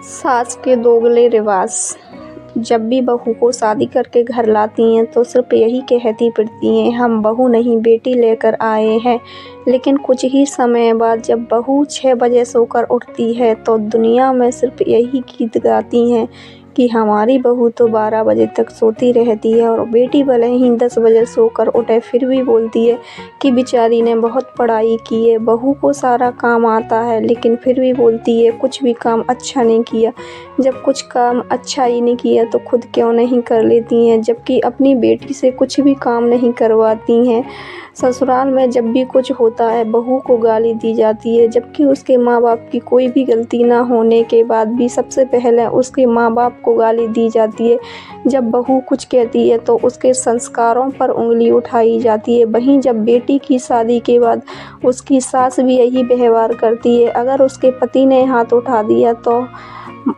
सास के दोगले रिवाज। जब भी बहू को शादी करके घर लाती हैं तो सिर्फ यही कहती फिरती हैं, हम बहू नहीं बेटी लेकर आए हैं। लेकिन कुछ ही समय बाद जब बहू 6 बजे सोकर उठती है तो दुनिया में सिर्फ यही गीत गाती हैं कि हमारी बहू तो 12 बजे तक सोती रहती है। और बेटी भले ही 10 बजे सोकर उठे फिर भी बोलती है कि बेचारी ने बहुत पढ़ाई की है। बहू को सारा काम आता है लेकिन फिर भी बोलती है कुछ भी काम अच्छा नहीं किया। जब कुछ काम अच्छा ही नहीं किया तो खुद क्यों नहीं कर लेती हैं, जबकि अपनी बेटी से कुछ भी काम नहीं करवाती हैं। ससुराल में जब भी कुछ होता है बहू को गाली दी जाती है, जबकि उसके माँ बाप की कोई भी गलती ना होने के बाद भी सबसे पहले उसके माँ बाप को गाली दी जाती है। जब बहू कुछ कहती है तो उसके संस्कारों पर उंगली उठाई जाती है। वहीं जब बेटी की शादी के बाद उसकी सास भी यही व्यवहार करती है। अगर उसके पति ने हाथ उठा दिया तो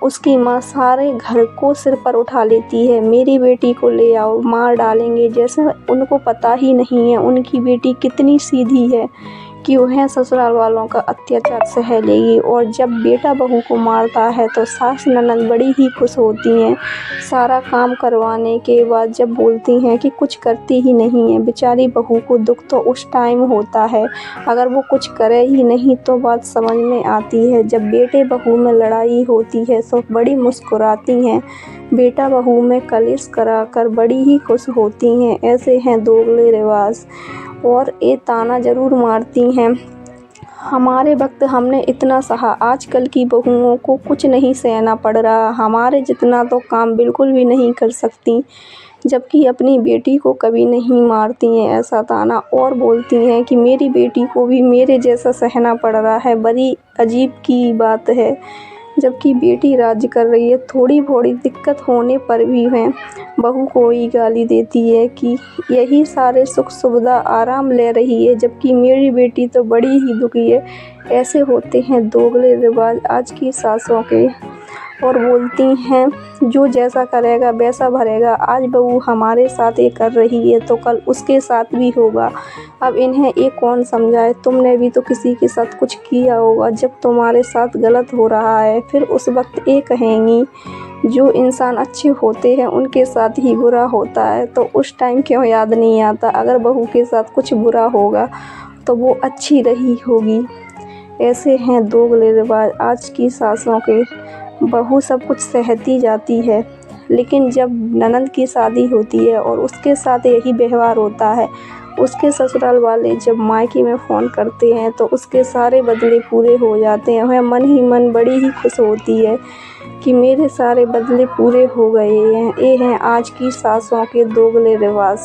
उसकी माँ सारे घर को सिर पर उठा लेती है, मेरी बेटी को ले आओ, मार डालेंगे। जैसे उनको पता ही नहीं है उनकी बेटी कितनी सीधी है कि वह ससुराल वालों का अत्याचार सह लेगी। और जब बेटा बहू को मारता है तो सास ननद बड़ी ही खुश होती हैं। सारा काम करवाने के बाद जब बोलती हैं कि कुछ करती ही नहीं है, बेचारी बहू को दुख तो उस टाइम होता है, अगर वो कुछ करे ही नहीं तो बात समझ में आती है। जब बेटे बहू में लड़ाई होती है तो बड़ी मुस्कुराती हैं, बेटा बहू में कलेश कराकर बड़ी ही खुश होती हैं। ऐसे हैं दोगले रिवाज। और ये ताना ज़रूर मारती हैं, हमारे वक्त हमने इतना सहा, आजकल की बहुओं को कुछ नहीं सहना पड़ रहा, हमारे जितना तो काम बिल्कुल भी नहीं कर सकती। जबकि अपनी बेटी को कभी नहीं मारती हैं ऐसा ताना, और बोलती हैं कि मेरी बेटी को भी मेरे जैसा सहना पड़ रहा है। बड़ी अजीब की बात है, जबकि बेटी राज्य कर रही है, थोड़ी थोड़ी दिक्कत होने पर भी वह बहू को ही गाली देती है कि यही सारे सुख सुविधा आराम ले रही है, जबकि मेरी बेटी तो बड़ी ही दुखी है। ऐसे होते हैं दोगले रिवाज आज की सासों के। और बोलती हैं जो जैसा करेगा वैसा भरेगा, आज बहू हमारे साथ ये कर रही है तो कल उसके साथ भी होगा। अब इन्हें ये कौन समझाए, तुमने भी तो किसी के साथ कुछ किया होगा जब तुम्हारे साथ गलत हो रहा है। फिर उस वक्त ये कहेंगी जो इंसान अच्छे होते हैं उनके साथ ही बुरा होता है, तो उस टाइम क्यों याद नहीं आता अगर बहू के साथ कुछ बुरा होगा तो वो अच्छी रही होगी। ऐसे हैं दोगले रिवाज आज की सासों के। बहू सब कुछ सहती जाती है, लेकिन जब ननद की शादी होती है और उसके साथ यही व्यवहार होता है, उसके ससुराल वाले जब मायके में फ़ोन करते हैं तो उसके सारे बदले पूरे हो जाते हैं। वह मन ही मन बड़ी ही खुश होती है कि मेरे सारे बदले पूरे हो गए हैं। ये हैं आज की सासों के दोगले रिवाज।